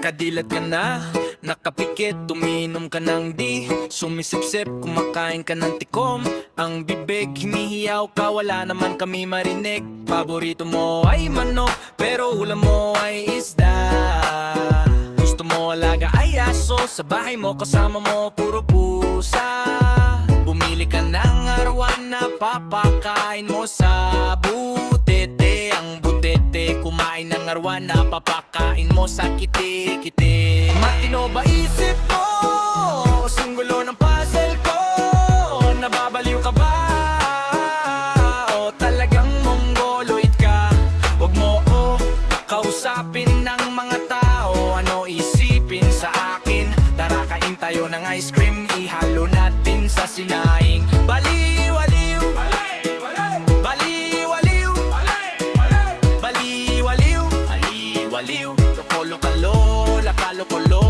Nakadilat ka na, nakapikit, tuminom ka ng di sumisip-sip, kumakain ka ng tikom. Ang bibig, hinihiyaw ka, wala naman kami marinig. Paborito mo ay manok, pero ulam mo ay isda. Gusto mo alaga ay aso, sa bahay mo kasama mo puro pusa. Bumili ka ng arawan na papakain mo sa butete. Ang butete, kumain ng arawan na papakain mo sa kiti-kiti. Matino ba isip mo? Sunggulo ng puzzle ko. Nababaliw ka ba? O talagang mongoloid ka? Huwag mo kausapin ng mga tao. Ano isipin sa akin? Tara kain tayo ng ice cream, ihalo natin sa sinaing. Baliw-aliw, baliw-aliw, baliw-aliw, baliw-aliw. Loko-lokalo, lakalo-kolo,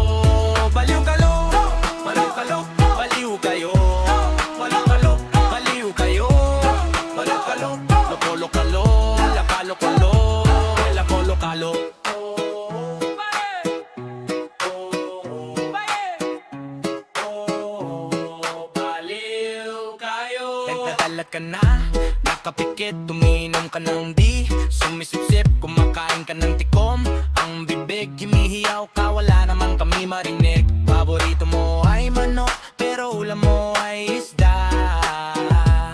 baliw-kalo, baliw-kalo, baliw kayo, baliw-kalo, baliw kayo, baliw-kalo, loko-lokalo, lakalo-kolo, lako-lokalo. Nagdadala ka na, nakapikit, tuminom ka ng di sumisip-sip, kumakain ka ng tikom. Ang bibig, himihiyaw ka, wala naman kami marinig. Paborito mo ay manok, pero ulam mo ay isda.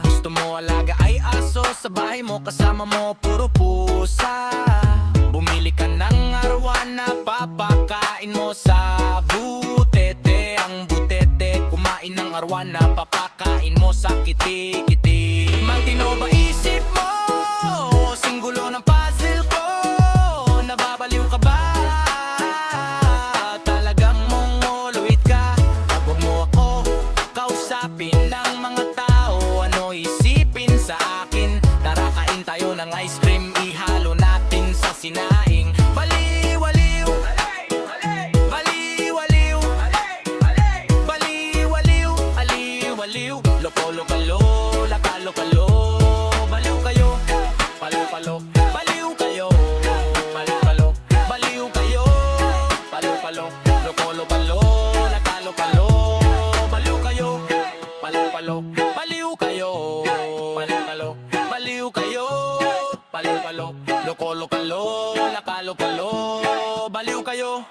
Gusto mo alaga ay aso, sa bahay mo kasama mo puro pusa. Bumili ka ng arawan na papakain mo sa butete. Ang butete, kumain ng arawan na papakain mo sa kiti-kiti. Matino ba isip mo? Singgulo ng puzzle ko. Nababaliw ka ba? Talagang mongoloid ka. Huwag mo ako kausapin ng mga tao. Ano isipin sa akin? Tara kain tayo ng ice cream, ihalo natin sa sinaing. Baliw-aliw, baliw-aliw, baliw-aliw, aliw-aliw. Loko-lokalo, lakalo-kalo, baliw kayo, palo-palo, baliw kayo, palo-palo, baliw kayo, palo-palo, loko-lokalo, lakalo-kalo, baliw kayo, palo-palo, baliw kayo, palo-palo, baliw kayo, palo-palo, loko-lokalo, lakalo-kalo, baliw kayo.